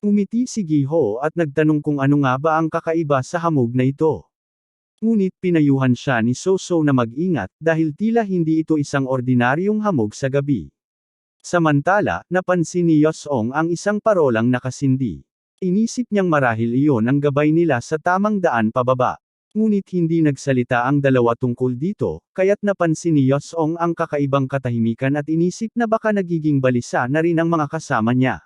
Umiti si Giho at nagtanong kung ano nga ba ang kakaiba sa hamog na ito. Ngunit pinayuhan siya ni Soso na mag-ingat dahil tila hindi ito isang ordinaryong hamog sa gabi. Samantala, napansin ni Yosong ang isang parolang nakasindi. Inisip niyang marahil iyon ang gabay nila sa tamang daan pababa. Ngunit hindi nagsalita ang dalawa tungkol dito, kaya't napansin ni Yosong ang kakaibang katahimikan at inisip na baka nagiging balisa na rin ang mga kasama niya.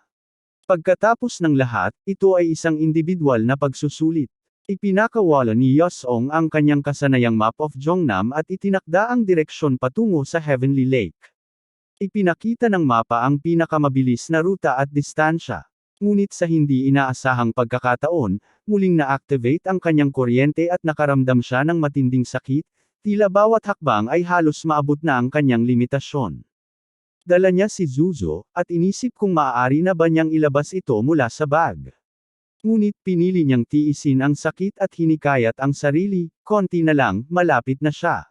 Pagkatapos ng lahat, ito ay isang individual na pagsusulit. Ipinakawala ni Yosong ang kanyang kasanayang map of Jongnam at itinakda ang direksyon patungo sa Heavenly Lake. Ipinakita ng mapa ang pinakamabilis na ruta at distansya. Ngunit sa hindi inaasahang pagkakataon, muling na-activate ang kanyang kuryente at nakaramdam siya ng matinding sakit, tila bawat hakbang ay halos maabot na ang kanyang limitasyon. Dala niya si Zuzo, at inisip kung maaari na ba niyang ilabas ito mula sa bag. Ngunit pinili niyang tiisin ang sakit at hinikayat ang sarili, konti na lang, malapit na siya.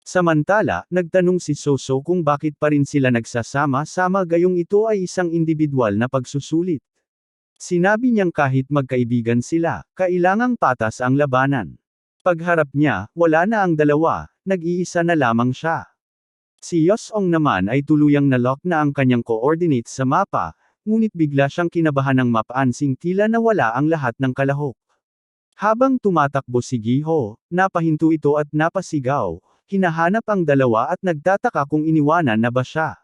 Samantala, nagtanong si Soso kung bakit pa rin sila nagsasama-sama gayong ito ay isang individual na pagsusulit. Sinabi niyang kahit magkaibigan sila, kailangang patas ang labanan. Pagharap niya, wala na ang dalawa, nag-iisa na lamang siya. Si Yosong naman ay tuluyang nalock na ang kanyang coordinates sa mapa, ngunit bigla siyang kinabahan ng mapansing tila nawala ang lahat ng kalahok. Habang tumatakbo si Giho, napahinto ito at napasigaw, hinahanap ang dalawa at nagtataka kung iniwanan na ba siya.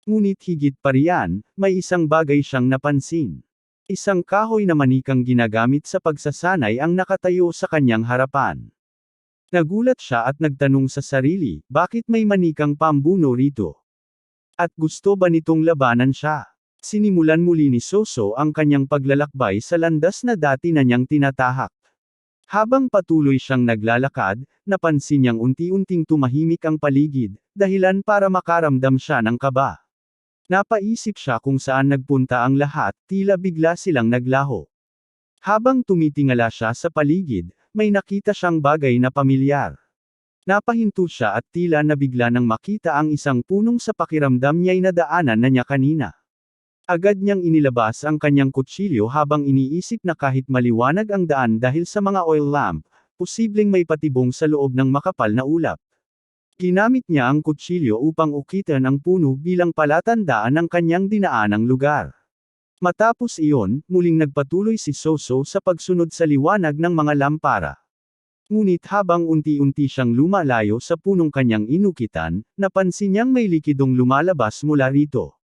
Ngunit higit pa riyan, may isang bagay siyang napansin. Isang kahoy na manikang ginagamit sa pagsasanay ang nakatayo sa kanyang harapan. Nagulat siya at nagtanong sa sarili, bakit may manikang pambuno rito? At gusto ba nitong labanan siya? Sinimulan muli ni Soso ang kanyang paglalakbay sa landas na dati na niyang tinatahak. Habang patuloy siyang naglalakad, napansin niyang unti-unting tumahimik ang paligid, dahilan para makaramdam siya ng kaba. Napaisip siya kung saan nagpunta ang lahat, tila bigla silang naglaho. Habang tumitingala siya sa paligid, may nakita siyang bagay na pamilyar. Napahinto siya at tila nabigla nang makita ang isang punong sa pakiramdam niya'y nadaanan na niya kanina. Agad niyang inilabas ang kanyang kutsilyo habang iniisip na kahit maliwanag ang daan dahil sa mga oil lamp, posibleng may patibong sa loob ng makapal na ulap. Ginamit niya ang kutsilyo upang ukitan ang puno bilang palatandaan ng kanyang dinaanang lugar. Matapos iyon, muling nagpatuloy si Soso sa pagsunod sa liwanag ng mga lampara. Ngunit habang unti-unti siyang lumalayo sa punong kanyang inukitan, napansin niyang may likidong lumalabas mula rito.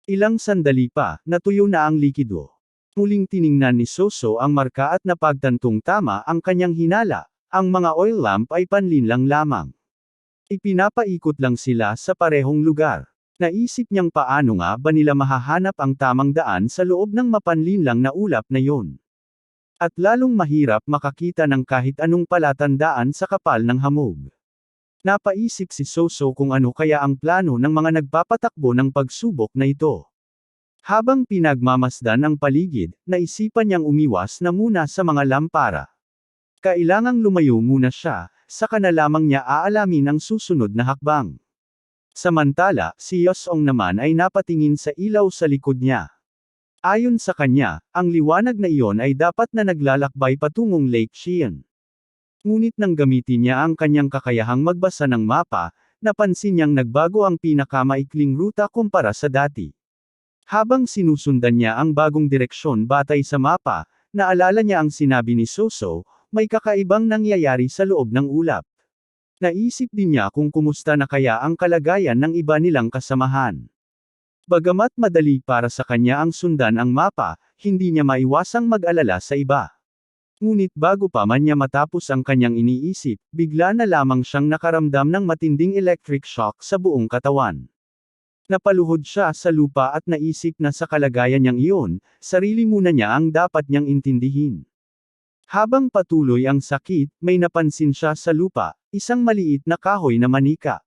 Ilang sandali pa, natuyo na ang likido. Muling tiningnan ni Soso ang marka at napagtantong tama ang kanyang hinala, ang mga oil lamp ay panlinlang lamang. Ipinapaikot lang sila sa parehong lugar. Naisip niyang paano nga ba nila mahahanap ang tamang daan sa loob ng mapanlinlang na ulap na yon. At lalong mahirap makakita ng kahit anong palatandaan sa kapal ng hamog. Napaisip si Soso kung ano kaya ang plano ng mga nagpapatakbo ng pagsubok na ito. Habang pinagmamasdan ang paligid, naisipan niyang umiwas na muna sa mga lampara. Kailangang lumayo muna siya, saka na lamang niya aalamin ang susunod na hakbang. Samantala, si Yosong naman ay napatingin sa ilaw sa likod niya. Ayon sa kanya, ang liwanag na iyon ay dapat na naglalakbay patungong Lake Xian. Ngunit nang gamitin niya ang kanyang kakayahang magbasa ng mapa, napansin niyang nagbago ang pinakamaikling ruta kumpara sa dati. Habang sinusundan niya ang bagong direksyon batay sa mapa, naalala niya ang sinabi ni Soso, may kakaibang nangyayari sa loob ng ulap. Naisip din niya kung kumusta na kaya ang kalagayan ng iba nilang kasamahan. Bagamat madali para sa kanya ang sundan ang mapa, hindi niya maiwasang mag-alala sa iba. Ngunit bago pa man niya matapos ang kanyang iniisip, bigla na lamang siyang nakaramdam ng matinding electric shock sa buong katawan. Napaluhod siya sa lupa at naisip na sa kalagayan niyang iyon, sarili muna niya ang dapat niyang intindihin. Habang patuloy ang sakit, may napansin siya sa lupa, isang maliit na kahoy na manika.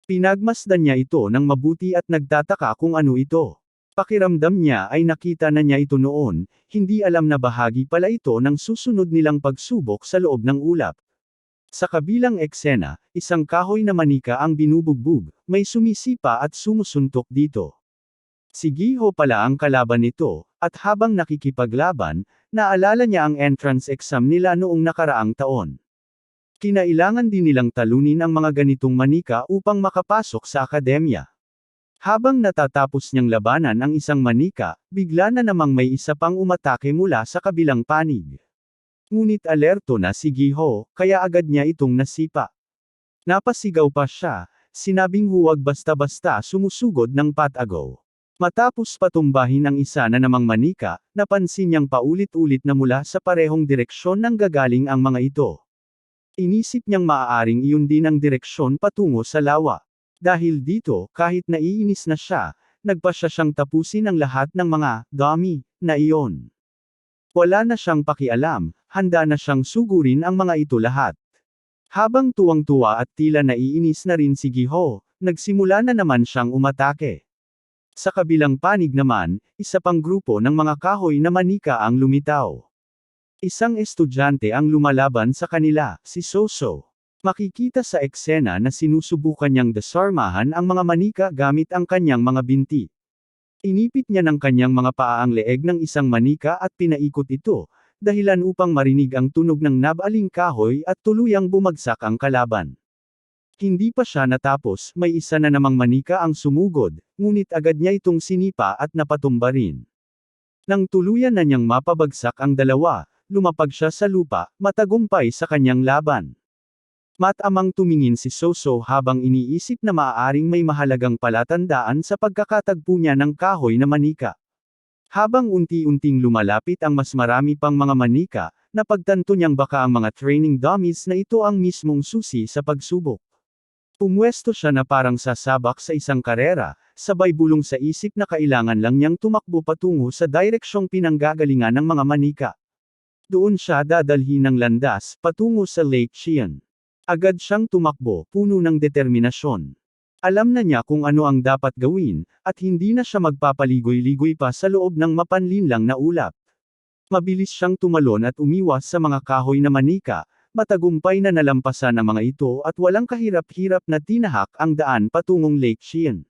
Pinagmasdan niya ito ng mabuti at nagtataka kung ano ito. Pakiramdam niya ay nakita na niya ito noon, hindi alam na bahagi pala ito ng susunod nilang pagsubok sa loob ng ulap. Sa kabilang eksena, isang kahoy na manika ang binubugbog, may sumisipa at sumusuntok dito. Si Giho pala ang kalaban nito, At habang nakikipaglaban, naalala niya ang entrance exam nila noong nakaraang taon. Kinailangan din nilang talunin ang mga ganitong manika upang makapasok sa akademya. Habang natatapos niyang labanan ang isang manika, bigla na namang may isa pang umatake mula sa kabilang panig. Ngunit alerto na si Giho, kaya agad niya itong nasipa. Napasigaw pa siya, sinabing huwag basta-basta sumusugod ng patago. Matapos patumbahin ang isa na namang manika, napansin niyang paulit-ulit na mula sa parehong direksyon nang gagaling ang mga ito. Inisip niyang maaaring iyon din ang direksyon patungo sa lawa. Dahil dito, kahit naiinis na siya, nagpasya siyang tapusin ang lahat ng mga dummy na iyon. Wala na siyang pakialam, handa na siyang sugurin ang mga ito lahat. Habang tuwang-tuwa at tila naiinis na rin si Giho, nagsimula na naman siyang umatake. Sa kabilang panig naman, isa pang grupo ng mga kahoy na manika ang lumitaw. Isang estudyante ang lumalaban sa kanila, si Soso. Makikita sa eksena na sinusubukan niyang desarmahan ang mga manika gamit ang kanyang mga binti. Inipit niya ng kanyang mga paa ang leeg ng isang manika at pinaikot ito, dahilan upang marinig ang tunog ng nabaling kahoy at tuluyang bumagsak ang kalaban. Hindi pa siya natapos, may isa na namang manika ang sumugod, ngunit agad niya itong sinipa at napatumba rin. Nang tuluyan na niyang mapabagsak ang dalawa, lumapag siya sa lupa, matagumpay sa kanyang laban. Matamang tumingin si Soso habang iniisip na maaaring may mahalagang palatandaan sa pagkakatagpo niya ng kahoy na manika. Habang unti-unting lumalapit ang mas marami pang mga manika, napagtanto niyang baka ang mga training dummies na ito ang mismong susi sa pagsubok. Pumwesto siya na parang sasabak sa isang karera, sabay bulong sa isip na kailangan lang niyang tumakbo patungo sa direksyong pinanggagalingan ng mga manika. Doon siya dadalhin ng landas, patungo sa Lake Chian. Agad siyang tumakbo, puno ng determinasyon. Alam na niya kung ano ang dapat gawin, at hindi na siya magpapaligoy-ligoy pa sa loob ng mapanlinlang na ulap. Mabilis siyang tumalon at umiwas sa mga kahoy na manika, matagumpay na nalampasan ang mga ito at walang kahirap-hirap na tinahak ang daan patungong Lake Chian.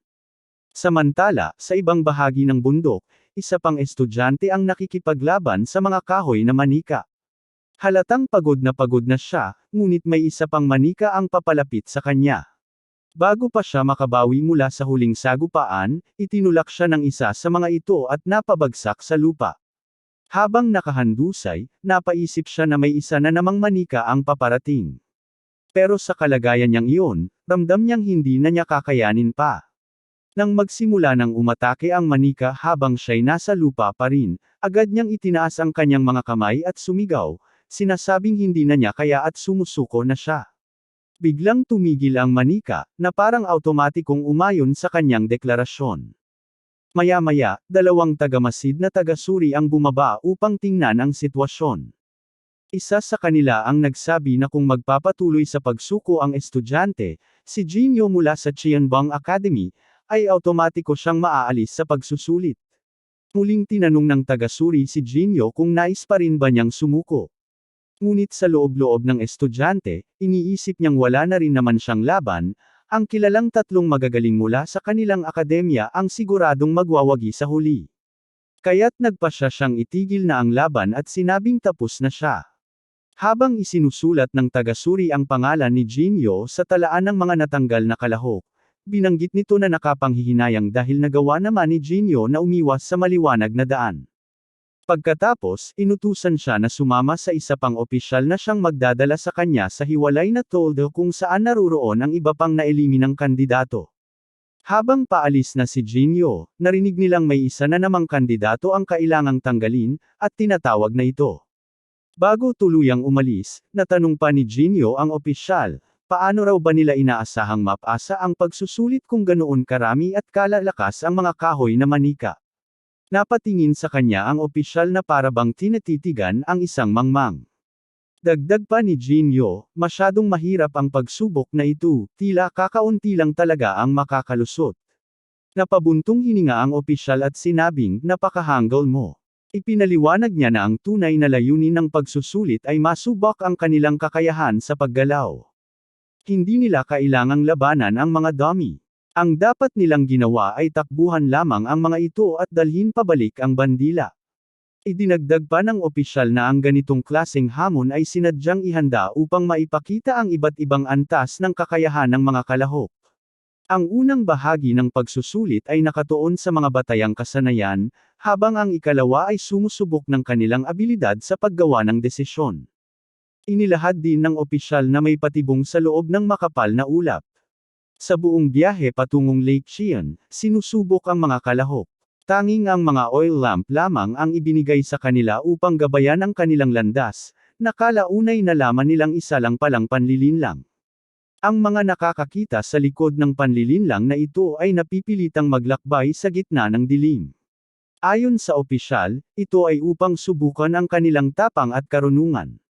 Samantala, sa ibang bahagi ng bundok, isa pang estudyante ang nakikipaglaban sa mga kahoy na manika. Halatang pagod na siya, ngunit may isa pang manika ang papalapit sa kanya. Bago pa siya makabawi mula sa huling sagupaan, itinulak siya ng isa sa mga ito at napabagsak sa lupa. Habang nakahandusay, napaisip siya na may isa na namang manika ang paparating. Pero sa kalagayan niyang iyon, ramdam niyang hindi na niya kakayanin pa. Nang magsimula ng umatake ang manika habang siya'y nasa lupa pa rin, agad niyang itinaas ang kanyang mga kamay at sumigaw, sinasabing hindi na niya kaya at sumusuko na siya. Biglang tumigil ang manika, na parang automatikong umayon sa kanyang deklarasyon. Maya-maya, dalawang tagamasid na tagasuri ang bumaba upang tingnan ang sitwasyon. Isa sa kanila ang nagsabi na kung magpapatuloy sa pagsuko ang estudyante, si Jinyo mula sa Qianbang Academy, ay automatiko siyang maaalis sa pagsusulit. Muling tinanong ng tagasuri si Jinyo kung nais pa rin ba niyang sumuko. Ngunit sa loob-loob ng estudyante, iniisip niyang wala na rin naman siyang laban, ang kilalang tatlong magagaling mula sa kanilang akademya ang siguradong magwawagi sa huli. Kaya't nagpasya siyang itigil na ang laban at sinabing tapos na siya. Habang isinusulat ng tagasuri ang pangalan ni Jinyo sa talaan ng mga natanggal na kalahok, binanggit nito na nakapanghihinayang dahil nagawa naman ni Jinyo na umiwas sa maliwanag na daan. Pagkatapos, inutusan siya na sumama sa isa pang opisyal na siyang magdadala sa kanya sa hiwalay na toldo kung saan naruroon ang iba pang naeliminang kandidato. Habang paalis na si Jinyo, narinig nilang may isa na namang kandidato ang kailangang tanggalin, at tinatawag na ito. Bago tuluyang umalis, natanong pa ni Jinyo ang opisyal, paano raw ba nila inaasahang mapasa ang pagsusulit kung ganoon karami at kalalakas ang mga kahoy na manika. Napatingin sa kanya ang opisyal na para bang tinatitigan ang isang mangmang. Dagdag pa ni Jinyo, masyadong mahirap ang pagsubok na ito, tila kakaunti lang talaga ang makakalusot. Napabuntong hininga ang opisyal at sinabing, napakahanggal mo. Ipinaliwanag niya na ang tunay na layunin ng pagsusulit ay masubak ang kanilang kakayahan sa paggalaw. Hindi nila kailangang labanan ang mga dummy. Ang dapat nilang ginawa ay takbuhan lamang ang mga ito at dalhin pabalik ang bandila. Idinagdag pa ng opisyal na ang ganitong klaseng hamon ay sinadyang ihanda upang maipakita ang iba't ibang antas ng kakayahan ng mga kalahok. Ang unang bahagi ng pagsusulit ay nakatuon sa mga batayang kasanayan, habang ang ikalawa ay sumusubok ng kanilang abilidad sa paggawa ng desisyon. Inilahad din ng opisyal na may patibong sa loob ng makapal na ulap. Sa buong biyahe patungong Lake Cheon, sinusubok ang mga kalahok. Tanging ang mga oil lamp lamang ang ibinigay sa kanila upang gabayan ang kanilang landas, nakalaunay nalaman nilang isa lang palang panlilinlang. Ang mga nakakakita sa likod ng panlilinlang na ito ay napipilitang maglakbay sa gitna ng dilim. Ayon sa opisyal, ito ay upang subukan ang kanilang tapang at karunungan.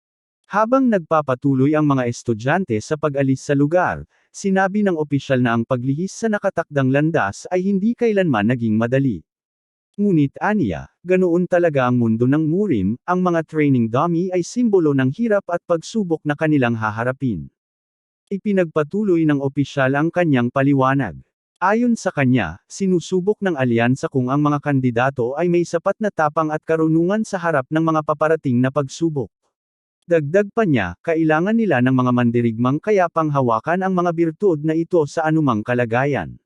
Habang nagpapatuloy ang mga estudyante sa pag-alis sa lugar, sinabi ng opisyal na ang paglihis sa nakatakdang landas ay hindi kailanman naging madali. Ngunit aniya, ganoon talaga ang mundo ng Murim, ang mga training dummy ay simbolo ng hirap at pagsubok na kanilang haharapin. Ipinagpatuloy ng opisyal ang kanyang paliwanag. Ayon sa kanya, sinusubok ng alyansa kung ang mga kandidato ay may sapat na tapang at karunungan sa harap ng mga paparating na pagsubok. Dagdag pa niya, kailangan nila ng mga mandirigmang kaya panghawakan ang mga birtud na ito sa anumang kalagayan.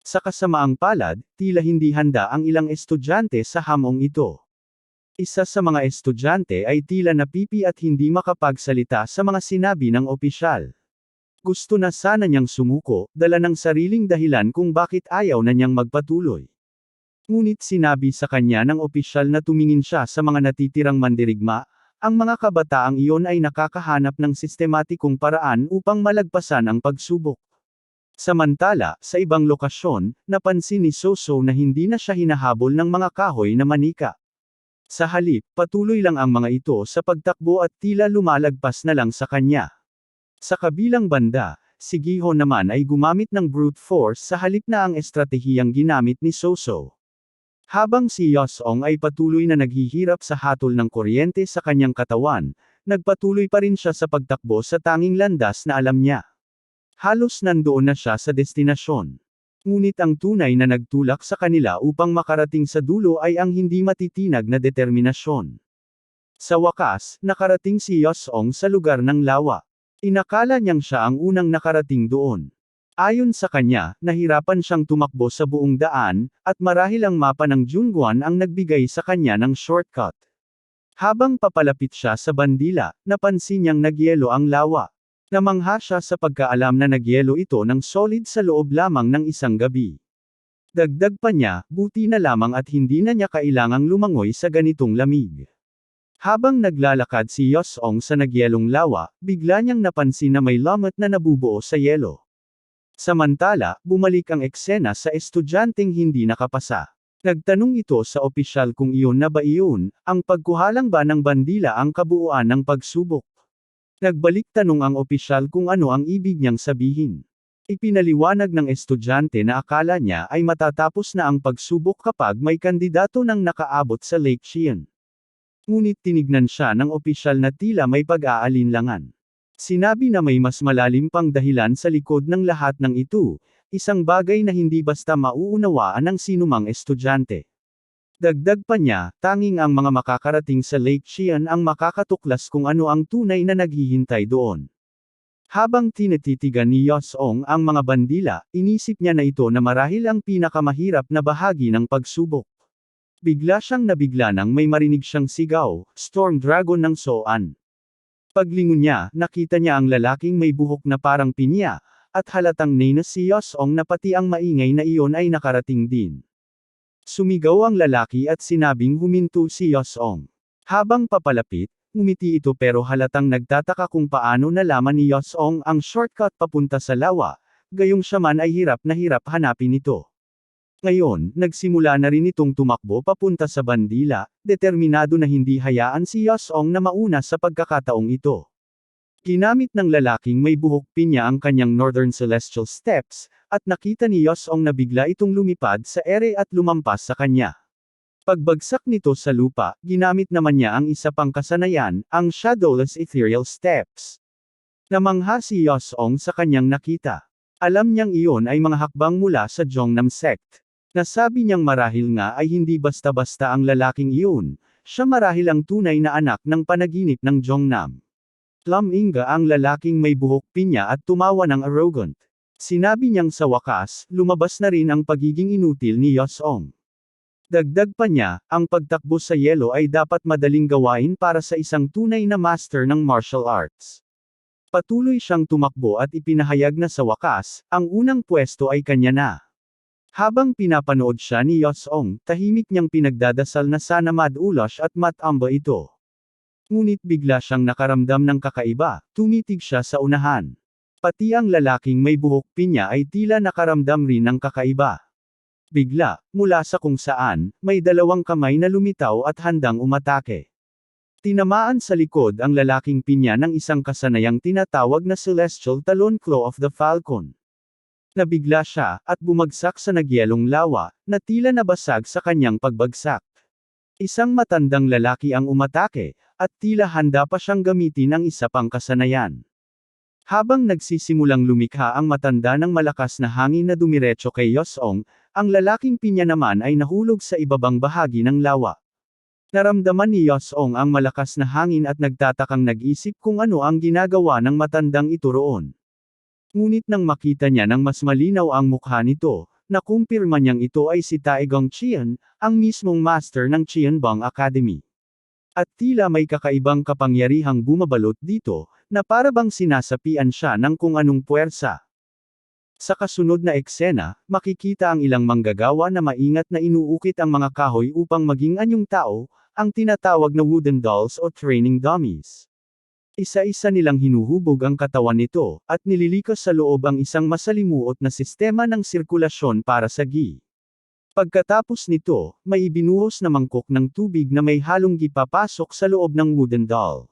Sa kasamaang palad, tila hindi handa ang ilang estudyante sa hamong ito. Isa sa mga estudyante ay tila napipi at hindi makapagsalita sa mga sinabi ng opisyal. Gusto na sana niyang sumuko, dala ng sariling dahilan kung bakit ayaw na niyang magpatuloy. Ngunit sinabi sa kanya ng opisyal na tumingin siya sa mga natitirang mandirigma, ang mga kabataang iyon ay nakakahanap ng sistematikong paraan upang malagpasan ang pagsubok. Samantala, sa ibang lokasyon, napansin ni Soso na hindi na siya hinahabol ng mga kahoy na manika. Sa halip, patuloy lang ang mga ito sa pagtakbo at tila lumalagpas na lang sa kanya. Sa kabilang banda, si Gihon naman ay gumamit ng brute force sa halip na ang estratehiyang ginamit ni Soso. Habang si Yosong ay patuloy na naghihirap sa hatol ng kuryente sa kanyang katawan, nagpatuloy pa rin siya sa pagtakbo sa tanging landas na alam niya. Halos nandoon na siya sa destinasyon. Ngunit ang tunay na nagtulak sa kanila upang makarating sa dulo ay ang hindi matitinag na determinasyon. Sa wakas, nakarating si Yosong sa lugar ng lawa. Inakala niyang siya ang unang nakarating doon. Ayon sa kanya, nahirapan siyang tumakbo sa buong daan, at marahil ang mapa ng Jungwon ang nagbigay sa kanya ng shortcut. Habang papalapit siya sa bandila, napansin niyang nagyelo ang lawa. Namangha siya sa pagkaalam na nagyelo ito ng solid sa loob lamang ng isang gabi. Dagdag pa niya, buti na lamang at hindi na niya kailangang lumangoy sa ganitong lamig. Habang naglalakad si Yosong sa nagyelong lawa, bigla niyang napansin na may lamot na nabubuo sa yelo. Samantala, bumalik ang eksena sa estudyanteng hindi nakapasa. Nagtanong ito sa opisyal kung iyon na ba iyon, ang pagkuhalang ba ng bandila ang kabuuan ng pagsubok. Nagbalik tanong ang opisyal kung ano ang ibig niyang sabihin. Ipinaliwanag ng estudyante na akala niya ay matatapos na ang pagsubok kapag may kandidato nang nakaabot sa Lake Cheon. Ngunit tinignan siya ng opisyal na tila may pag-aalinlangan. Sinabi na may mas malalim pang dahilan sa likod ng lahat ng ito, isang bagay na hindi basta mauunawaan ng sinumang estudyante. Dagdag pa niya, tanging ang mga makakarating sa Lake Cheon ang makakatuklas kung ano ang tunay na naghihintay doon. Habang tinititigan ni Yosong ang mga bandila, inisip niya na ito na marahil ang pinakamahirap na bahagi ng pagsubok. Bigla siyang nabigla nang may marinig siyang sigaw, Storm Dragon ng Soan. Paglingon niya, nakita niya ang lalaking may buhok na parang pinya, at halatang nainis si Yosong na pati ang maingay na iyon ay nakarating din. Sumigaw ang lalaki at sinabing huminto si Yosong. Habang papalapit, ngumiti ito pero halatang nagtataka kung paano nalaman ni Yosong ang shortcut papunta sa lawa, gayong siya man ay hirap na hirap hanapin ito. Ngayon, nagsimula na rin itong tumakbo papunta sa bandila, determinado na hindi hayaan si Yosong na mauna sa pagkakataong ito. Ginamit ng lalaking may buhok pinya ang kanyang Northern Celestial Steps, at nakita ni Yosong na bigla itong lumipad sa ere at lumampas sa kanya. Pagbagsak nito sa lupa, ginamit naman niya ang isa pang kasanayan, ang Shadowless Ethereal Steps. Namangha si Yosong sa kanyang nakita. Alam niyang iyon ay mga hakbang mula sa Jongnam Sect. Nasabi niyang marahil nga ay hindi basta-basta ang lalaking iyon, siya marahil ang tunay na anak ng panaginip ng Jongnam. Lam Inga ang lalaking may buhok pinya at tumawa ng arrogant. Sinabi niyang sa wakas, lumabas na rin ang pagiging inutil ni Yosong. Dagdag pa niya, ang pagtakbo sa yelo ay dapat madaling gawain para sa isang tunay na master ng martial arts. Patuloy siyang tumakbo at ipinahayag na sa wakas, ang unang pwesto ay kanya na. Habang pinapanood siya ni Yosong, tahimik niyang pinagdadasal na sana madulas at matamba ito. Ngunit bigla siyang nakaramdam ng kakaiba, tumitig siya sa unahan. Pati ang lalaking may buhok pinya ay tila nakaramdam rin ng kakaiba. Bigla, mula sa kung saan, may dalawang kamay na lumitaw at handang umatake. Tinamaan sa likod ang lalaking pinya ng isang kasanayang tinatawag na Celestial Talon Claw of the Falcon. Nabigla siya, at bumagsak sa nagyelong lawa, na tila nabasag sa kanyang pagbagsak. Isang matandang lalaki ang umatake, at tila handa pa siyang gamitin ang isa pang kasanayan. Habang nagsisimulang lumikha ang matanda ng malakas na hangin na dumiretso kay Yosong, ang lalaking pinya naman ay nahulog sa ibabang bahagi ng lawa. Naramdaman ni Yosong ang malakas na hangin at nagtatakang nag-isip kung ano ang ginagawa ng matandang ito roon. Ngunit nang makita niya ng mas malinaw ang mukha nito, nakumpirma niyang ito ay si Taegong Qian, ang mismong master ng Qianbang Academy. At tila may kakaibang kapangyarihang bumabalot dito, na para bang sinasapian siya ng kung anong puwersa. Sa kasunod na eksena, makikita ang ilang manggagawa na maingat na inuukit ang mga kahoy upang maging anyong tao, ang tinatawag na wooden dolls o training dummies. Isa-isa nilang hinuhubog ang katawan nito, at nililikas sa loob ang isang masalimuot na sistema ng sirkulasyon para sa gi. Pagkatapos nito, may ibinuhos na mangkok ng tubig na may halong gi papasok sa loob ng wooden doll.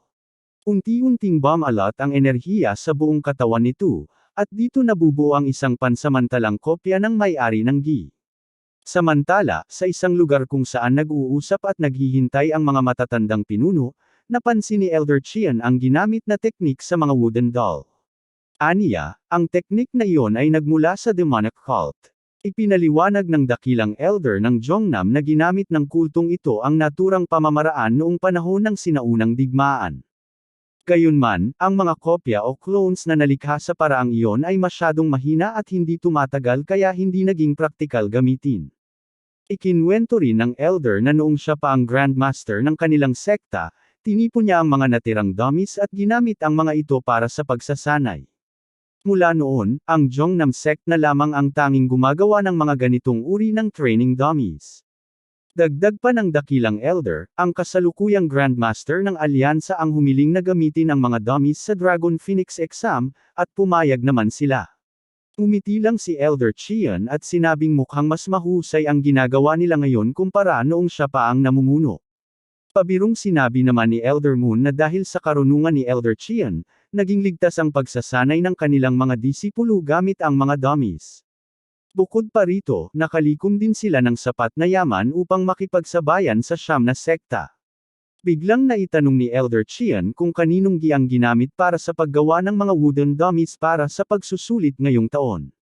Unti-unting bumalat ang enerhiya sa buong katawan nito, at dito nabubuo ang isang pansamantalang kopya ng may-ari ng gi. Samantala, sa isang lugar kung saan nag-uusap at naghihintay ang mga matatandang pinuno, napansin ni Elder Qian ang ginamit na teknik sa mga wooden doll. Aniya, ang teknik na iyon ay nagmula sa demonic cult. Ipinaliwanag ng dakilang elder ng Jongnam na ginamit ng kultong ito ang naturang pamamaraan noong panahon ng sinaunang digmaan. Gayunman, ang mga kopya o clones na nalikha sa paraang iyon ay masyadong mahina at hindi tumatagal kaya hindi naging praktikal gamitin. Ikinwento rin ng elder na noong siya pa ang grandmaster ng kanilang sekta, tinipon niya ang mga natirang dummies at ginamit ang mga ito para sa pagsasanay. Mula noon, ang Jongnam sect na lamang ang tanging gumagawa ng mga ganitong uri ng training dummies. Dagdag pa ng dakilang elder, ang kasalukuyang grandmaster ng alyansa ang humiling na gamitin ang mga dummies sa Dragon Phoenix exam, at pumayag naman sila. Umiti lang si Elder Qian at sinabing mukhang mas mahusay ang ginagawa nila ngayon kumpara noong siya pa ang namumuno. Pabirong sinabi naman ni Elder Moon na dahil sa karunungan ni Elder Qian, naging ligtas ang pagsasanay ng kanilang mga disipulo gamit ang mga dummies. Bukod pa rito, nakalikom din sila ng sapat na yaman upang makipagsabayan sa siyam na sekta. Biglang naitanong ni Elder Qian kung kaninong gi ang ginamit para sa paggawa ng mga wooden dummies para sa pagsusulit ngayong taon.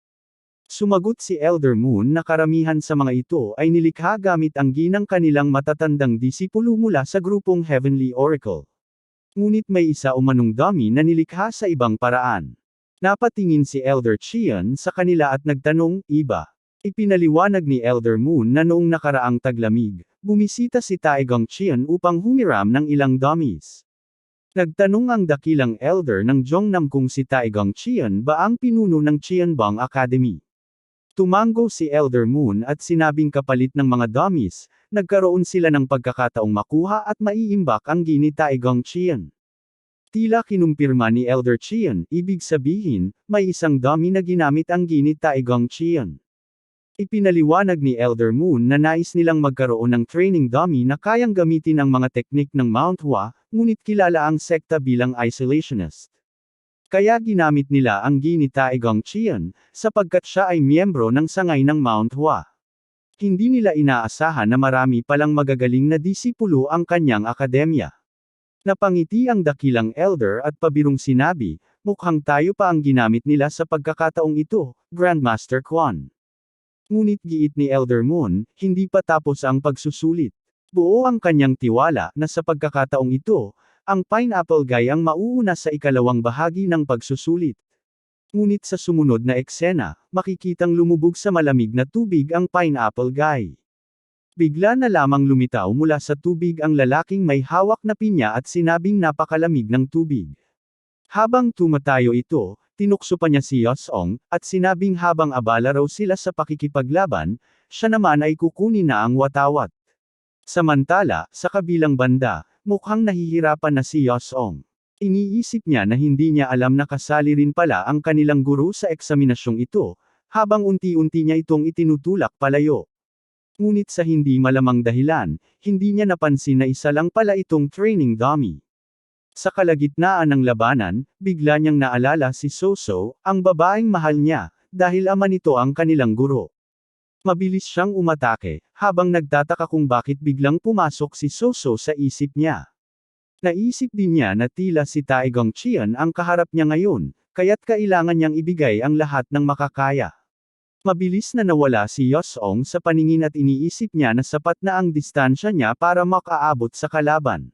Sumagot si Elder Moon na karamihan sa mga ito ay nilikha gamit ang gi ng kanilang matatandang disipulo mula sa grupong Heavenly Oracle. Ngunit may isa umanong dummy na nilikha sa ibang paraan. Napatingin si Elder Qian sa kanila at nagtanong, iba. Ipinaliwanag ni Elder Moon na noong nakaraang taglamig, bumisita si Taegong Qian upang humiram ng ilang dummies. Nagtanong ang dakilang elder ng Jongnam kung si Taegong Qian ba ang pinuno ng Qianbang Academy. Tumango si Elder Moon at sinabing kapalit ng mga dummies, nagkaroon sila ng pagkakataong makuha at maiimbak ang gi ni Taegong Qian. Tila kinumpirma ni Elder Qian, ibig sabihin, may isang dummy na ginamit ang gi ni Taegong Qian. Ipinaliwanag ni Elder Moon na nais nilang magkaroon ng training dummy na kayang gamitin ang mga teknik ng Mount Hua, ngunit kilala ang sekta bilang isolationist. Kaya ginamit nila ang gi ni Taegong Qian, sapagkat siya ay miyembro ng sangay ng Mount Hua. Hindi nila inaasahan na marami palang magagaling na disipulo ang kanyang akademya. Napangiti ang dakilang elder at pabirong sinabi, mukhang tayo pa ang ginamit nila sa pagkakataong ito, Grandmaster Quan. Ngunit giit ni Elder Moon, hindi pa tapos ang pagsusulit. Buo ang kanyang tiwala na sa pagkakataong ito, ang pineapple guy ang mauuna sa ikalawang bahagi ng pagsusulit. Ngunit sa sumunod na eksena, makikitang lumubog sa malamig na tubig ang pineapple guy. Bigla na lamang lumitaw mula sa tubig ang lalaking may hawak na pinya at sinabing napakalamig ng tubig. Habang tumatayo ito, tinukso pa niya si Yosong, at sinabing habang abala raw sila sa pakikipaglaban, siya naman ay kukunin na ang watawat. Samantala, sa kabilang banda, mukhang nahihirapan na si Yosong. Iniisip niya na hindi niya alam na kasali rin pala ang kanilang guro sa eksaminasyong ito, habang unti-unti niya itong itinutulak palayo. Ngunit sa hindi malamang dahilan, hindi niya napansin na isa lang pala itong training dummy. Sa kalagitnaan ng labanan, bigla niyang naalala si Soso, ang babaeng mahal niya, dahil ama nito ang kanilang guro. Mabilis siyang umatake, habang nagtataka kung bakit biglang pumasok si Soso sa isip niya. Naisip din niya na tila si Taegong Qian ang kaharap niya ngayon, kaya't kailangan niyang ibigay ang lahat ng makakaya. Mabilis na nawala si Yosong sa paningin at iniisip niya na sapat na ang distansya niya para makaabot sa kalaban.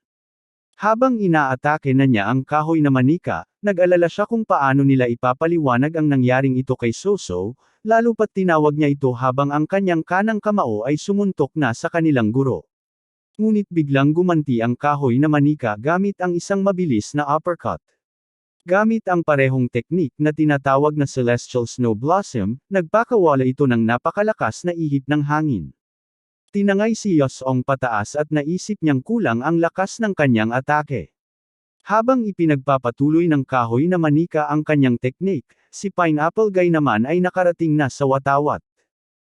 Habang inaatake na niya ang kahoy na manika, nag-alala siya kung paano nila ipapaliwanag ang nangyaring ito kay Soso, lalo pat tinawag niya ito habang ang kanyang kanang kamao ay sumuntok na sa kanilang guro. Ngunit biglang gumanti ang kahoy na manika gamit ang isang mabilis na uppercut. Gamit ang parehong teknik na tinatawag na Celestial Snow Blossom, nagpakawala ito ng napakalakas na ihip ng hangin. Tinangay si Yosong pataas at naisip niyang kulang ang lakas ng kanyang atake. Habang ipinagpapatuloy ng kahoy na manika ang kanyang teknik, si Pineapple Guy naman ay nakarating na sa watawat.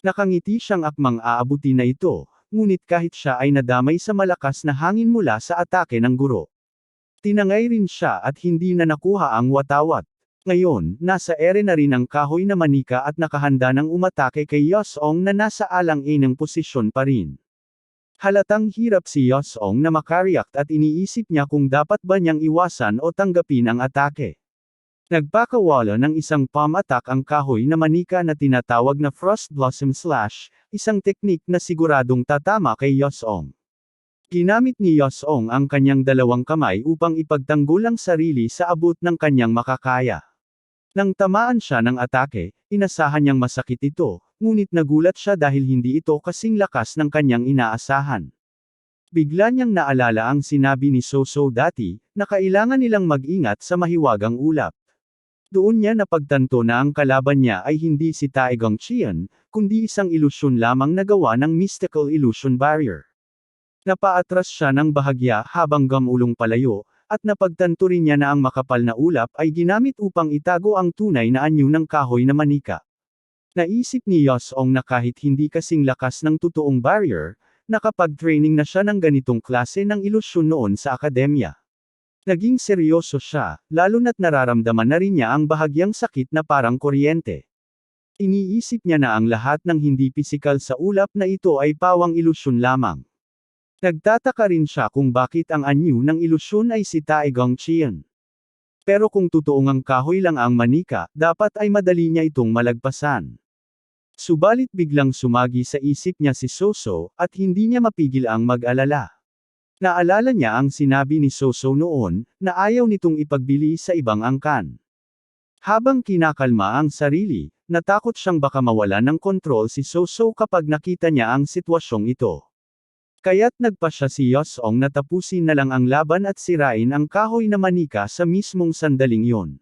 Nakangiti siyang akmang aabuti na ito, ngunit kahit siya ay nadamay sa malakas na hangin mula sa atake ng guro. Tinangay rin siya at hindi na nakuha ang watawat. Ngayon, nasa ere na rin ang kahoy na manika at nakahanda ng umatake kay Yosong na nasa alang-inang posisyon pa rin. Halatang hirap si Yosong na makareact at iniisip niya kung dapat ba niyang iwasan o tanggapin ang atake. Nagpakawala ng isang palm attack ang kahoy na manika na tinatawag na Frost Blossom Slash, isang teknik na siguradong tatama kay Yosong. Ginamit ni Yosong ang kanyang dalawang kamay upang ipagtanggol ang sarili sa abot ng kanyang makakaya. Nang tamaan siya ng atake, inasahan niyang masakit ito, ngunit nagulat siya dahil hindi ito kasing lakas ng kanyang inaasahan. Bigla niyang naalala ang sinabi ni Soso dati, na kailangan nilang mag-ingat sa mahiwagang ulap. Doon niya napagtanto na ang kalaban niya ay hindi si Taegong Qian, kundi isang ilusyon lamang na gawa ng Mystical Illusion Barrier. Napaatras siya ng bahagya habang gumulong palayo, at napagtanto rin niya na ang makapal na ulap ay ginamit upang itago ang tunay na anyo ng kahoy na manika. Naisip ni Yosong na kahit hindi kasing lakas ng totoong barrier, nakapag-training na siya ng ganitong klase ng ilusyon noon sa akademya. Naging seryoso siya, lalo na't nararamdaman na rin niya ang bahagyang sakit na parang kuryente. Iniisip niya na ang lahat ng hindi pisikal sa ulap na ito ay pawang ilusyon lamang. Nagtataka rin siya kung bakit ang anyo ng ilusyon ay si Taegong Qian. Pero kung totoong ang kahoy lang ang manika, dapat ay madali niya itong malagpasan. Subalit biglang sumagi sa isip niya si Soso, at hindi niya mapigil ang mag-alala. Naalala niya ang sinabi ni Soso noon, na ayaw nitong ipagbili sa ibang angkan. Habang kinakalma ang sarili, natakot siyang baka mawala ng kontrol si Soso kapag nakita niya ang sitwasyong ito. Kaya't nagpa siya si Yosong na tapusin na lang ang laban at sirain ang kahoy na manika sa mismong sandaling yon.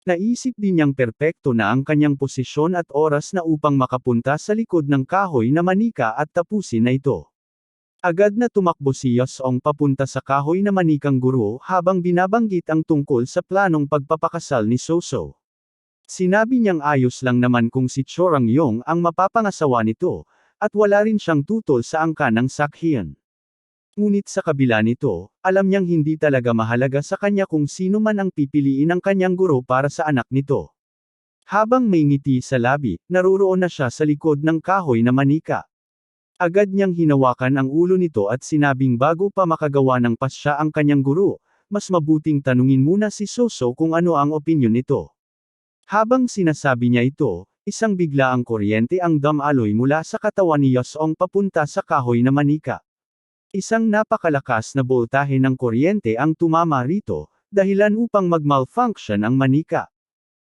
Naisip din niyang perpekto na ang kanyang posisyon at oras na upang makapunta sa likod ng kahoy na manika at tapusin na ito. Agad na tumakbo si Yosong papunta sa kahoy na manikang guro habang binabanggit ang tungkol sa planong pagpapakasal ni Soso. Sinabi niyang ayos lang naman kung si Chorang Yong ang mapapangasawa nito, at wala rin siyang tutol sa angkan ng sakhian. Ngunit sa kabila nito, alam niyang hindi talaga mahalaga sa kanya kung sino man ang pipiliin ng kanyang guro para sa anak nito. Habang may ngiti sa labi, naruroon na siya sa likod ng kahoy na manika. Agad niyang hinawakan ang ulo nito at sinabing bago pa makagawa ng pasya ang kanyang guro, mas mabuting tanungin muna si Soso kung ano ang opinyon nito. Habang sinasabi niya ito, isang biglaang kuryente ang dumaloy mula sa katawan ni Yosong papunta sa kahoy na manika. Isang napakalakas na boltahe ng kuryente ang tumama rito, dahilan upang mag-malfunction ang manika.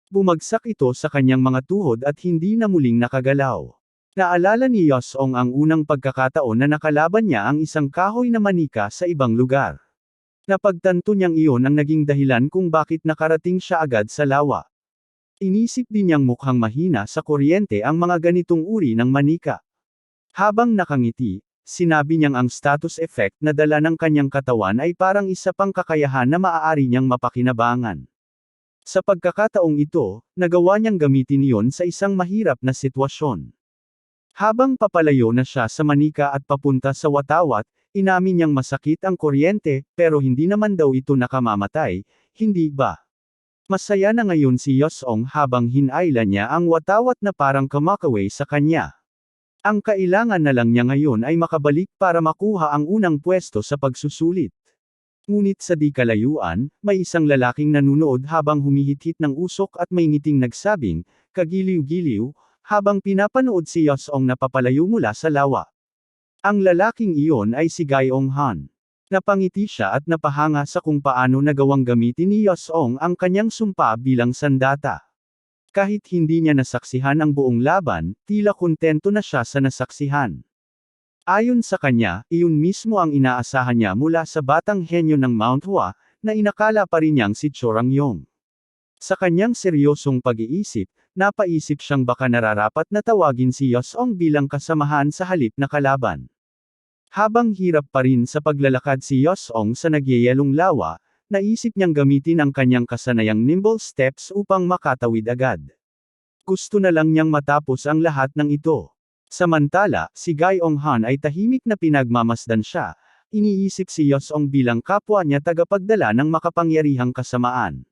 Bumagsak ito sa kanyang mga tuhod at hindi na muling nakagalaw. Naalala ni Yosong ang unang pagkakataon na nakalaban niya ang isang kahoy na manika sa ibang lugar. Napagtanto niyang iyon ang naging dahilan kung bakit nakarating siya agad sa lawa. Inisip din niyang mukhang mahina sa kuryente ang mga ganitong uri ng manika. Habang nakangiti, sinabi niyang ang status effect na dala ng kanyang katawan ay parang isa pang kakayahan na maaari niyang mapakinabangan. Sa pagkakataong ito, nagawa niyang gamitin iyon sa isang mahirap na sitwasyon. Habang papalayo na siya sa manika at papunta sa watawat, inamin niyang masakit ang kuryente, pero hindi naman daw ito nakamamatay, hindi ba? Masaya na ngayon si Yosong habang hinayla niya ang watawat na parang kumakaway sa kanya. Ang kailangan na lang niya ngayon ay makabalik para makuha ang unang pwesto sa pagsusulit. Ngunit sa di kalayuan, may isang lalaking nanunood habang humihit-hit ng usok at may ngiting nagsabing, kagiliw-giliw, habang pinapanood si Yosong na papalayo mula sa lawa. Ang lalaking iyon ay si Gayong Han. Napangiti siya at napahanga sa kung paano nagawang gamitin ni Yosong ang kanyang sumpa bilang sandata. Kahit hindi niya nasaksihan ang buong laban, tila kontento na siya sa nasaksihan. Ayon sa kanya, iyon mismo ang inaasahan niya mula sa batang henyo ng Mount Hua, na inakala pa rin niyang si Chorangyong. Sa kanyang seryosong pag-iisip, napaisip siyang baka nararapat na tawagin si Yosong bilang kasamahan sa halip na kalaban. Habang hirap pa rin sa paglalakad si Yosong sa nagyayelong lawa, naisip niyang gamitin ang kanyang kasanayang nimble steps upang makatawid agad. Gusto na lang niyang matapos ang lahat ng ito. Samantala, si Gayong Han ay tahimik na pinagmamasdan siya, iniisip si Yosong bilang kapwa niya tagapagdala ng makapangyarihang kasamaan.